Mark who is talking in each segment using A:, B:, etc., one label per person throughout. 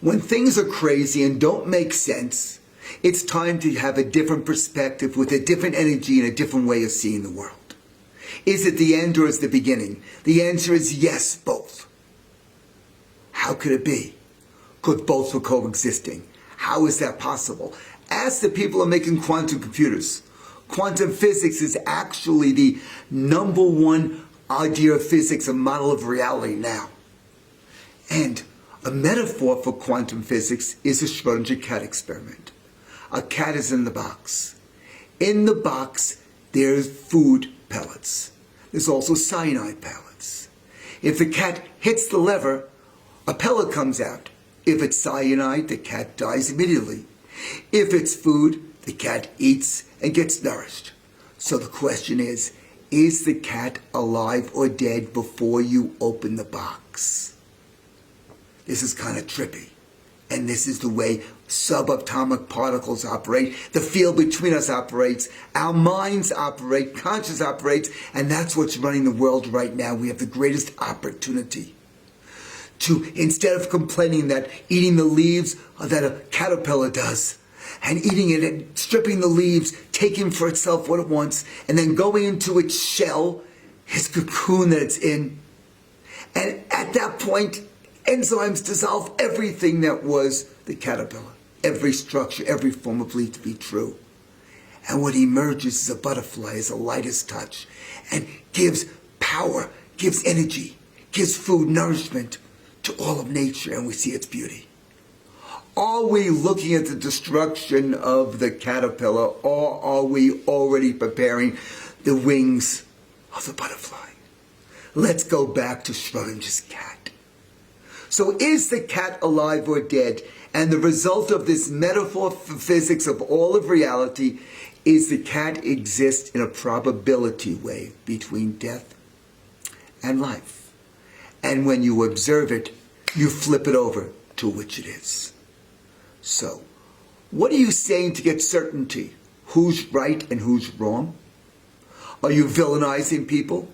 A: When things are crazy and don't make sense, it's time to have a different perspective with a different energy and a different way of seeing the world. Is it the end or is it the beginning? The answer is yes, both. How could it be? Because both were coexisting. How is that possible? Ask the people who are making quantum computers. Quantum physics is actually the number one idea of physics, a model of reality now. And a metaphor for quantum physics is a Schrödinger cat experiment. A cat is in the box. In the box, there's food pellets. There's also cyanide pellets. If the cat hits the lever, a pellet comes out. If it's cyanide, the cat dies immediately. If it's food, the cat eats and gets nourished. So the question is the cat alive or dead before you open the box? This is kind of trippy. And this is the way subatomic particles operate. The field between us operates. Our minds operate. Conscious operates. And that's what's running the world right now. We have the greatest opportunity to, instead of complaining that eating the leaves that a caterpillar does, and eating it and stripping the leaves, taking for itself what it wants, and then going into its shell, its cocoon that it's in. And at that point, enzymes dissolve everything that was the caterpillar, every structure, every form of belief to be true. And what emerges is a butterfly, is a lightest touch, and gives power, gives energy, gives food, nourishment to all of nature, and we see its beauty. Are we looking at the destruction of the caterpillar, or are we already preparing the wings of the butterfly? Let's go back to Schrödinger's cat. So is the cat alive or dead? And the result of this metaphor for physics of all of reality is the cat exists in a probability wave between death and life. And when you observe it, you flip it over to which it is. So, what are you saying to get certainty? Who's right and who's wrong? Are you villainizing people?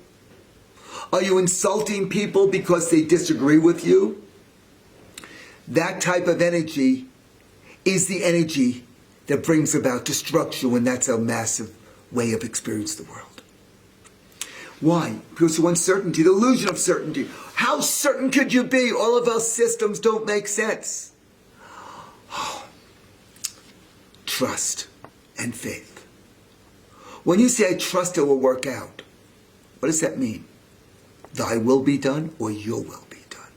A: Are you insulting people because they disagree with you? That type of energy is the energy that brings about destruction when that's a massive way of experiencing the world. Why? Because of uncertainty, the illusion of certainty. How certain could you be? All of our systems don't make sense. Trust and faith. When you say, I trust it will work out, what does that mean? Thy will be done or your will be done?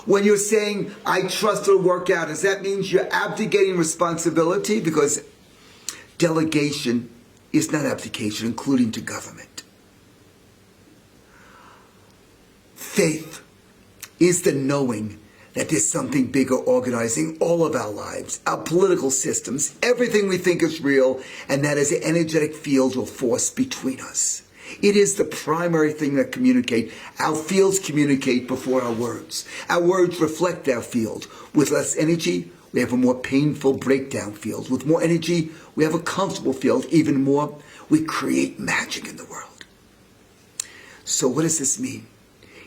A: When you're saying, I trust it will work out, does that mean you're abdicating responsibility? Because delegation is not abdication, including to government. Faith is the knowing that there's something bigger organizing all of our lives, our political systems, everything we think is real, and that is an energetic field or force between us. It is the primary thing that communicate. Our fields communicate before our words. Our words reflect our field. With less energy, we have a more painful breakdown field. With more energy, we have a comfortable field. Even more, we create magic in the world. So what does this mean?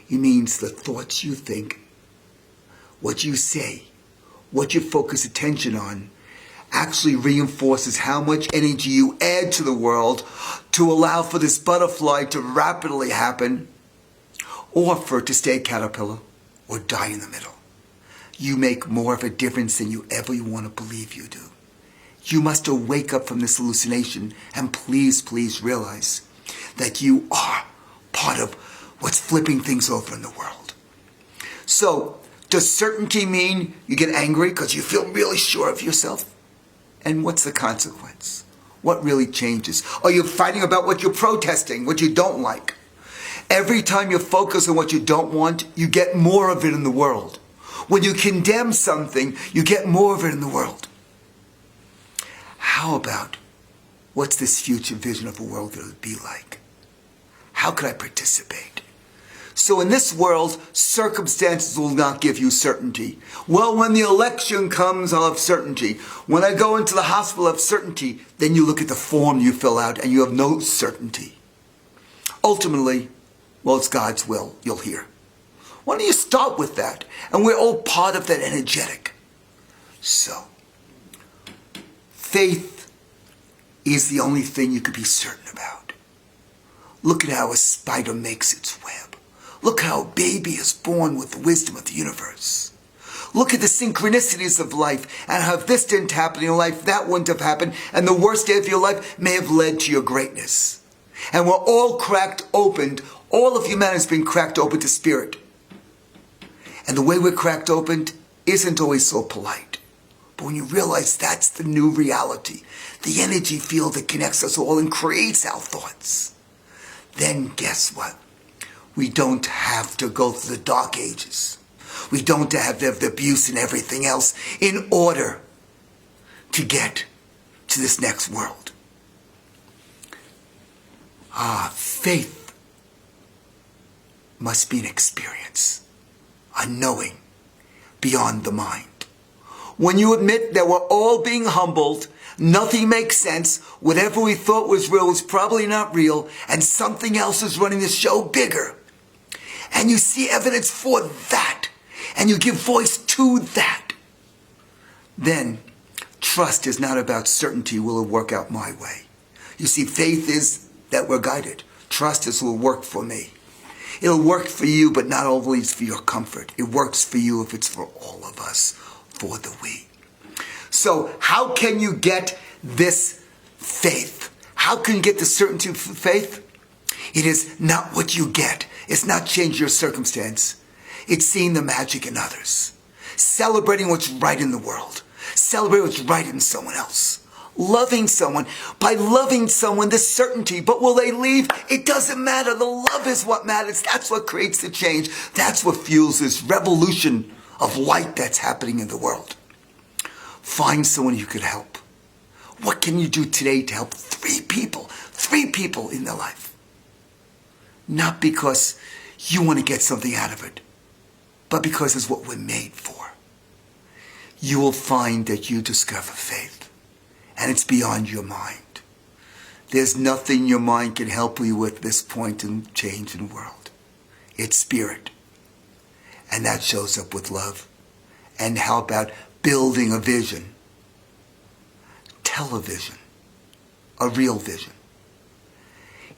A: It means the thoughts you think, what you say, what you focus attention on, actually reinforces how much energy you add to the world to allow for this butterfly to rapidly happen, or for it to stay a caterpillar or die in the middle. You make more of a difference than you ever want to believe you do. You must wake up from this hallucination and please, please realize that you are part of what's flipping things over in the world. So, does certainty mean you get angry because you feel really sure of yourself? And what's the consequence? What really changes? Are you fighting about what you're protesting, what you don't like? Every time you focus on what you don't want, you get more of it in the world. When you condemn something, you get more of it in the world. How about, what's this future vision of a world that it would be like? How could I participate? So in this world, circumstances will not give you certainty. Well, when the election comes, I'll have certainty. When I go into the hospital, I'll have certainty. Then you look at the form you fill out and you have no certainty. Ultimately, well, it's God's will, you'll hear. Why don't you start with that? And we're all part of that energetic. So, faith is the only thing you could be certain about. Look at how a spider makes its web. Look how a baby is born with the wisdom of the universe. Look at the synchronicities of life, and how if this didn't happen in your life, that wouldn't have happened, and the worst day of your life may have led to your greatness. And we're all cracked open. All of humanity has been cracked open to spirit. And the way we're cracked open isn't always so polite. But when you realize that's the new reality, the energy field that connects us all and creates our thoughts, then guess what? We don't have to go through the dark ages. We don't have the abuse and everything else in order to get to this next world. Faith must be an experience, a knowing beyond the mind. When you admit that we're all being humbled, nothing makes sense, whatever we thought was real was probably not real, and something else is running the show bigger. And you see evidence for that, and you give voice to that. Then, trust is not about certainty, will it work out my way? You see, faith is that we're guided. Trust is will work for me. It'll work for you, but not always for your comfort. It works for you if it's for all of us, for the we. So how can you get this faith? How can you get the certainty of faith? It is not what you get. It's not changing your circumstance. It's seeing the magic in others. Celebrating what's right in the world. Celebrate what's right in someone else. Loving someone. By loving someone, the certainty. But will they leave? It doesn't matter. The love is what matters. That's what creates the change. That's what fuels this revolution of light that's happening in the world. Find someone you could help. What can you do today to help 3 people? 3 people in their life. Not because you want to get something out of it, but because it's what we're made for. You will find that you discover faith, and it's beyond your mind. There's nothing your mind can help you with at this point in change in the world. It's spirit. And that shows up with love. And how about building a vision? Television. A real vision.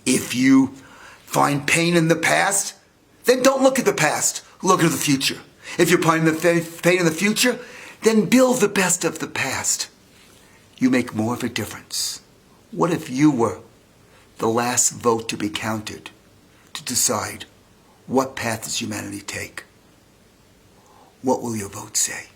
A: If you find pain in the past, then don't look at the past. Look at the future. If you're finding the pain in the future, then build the best of the past. You make more of a difference. What if you were the last vote to be counted to decide what path does humanity take? What will your vote say?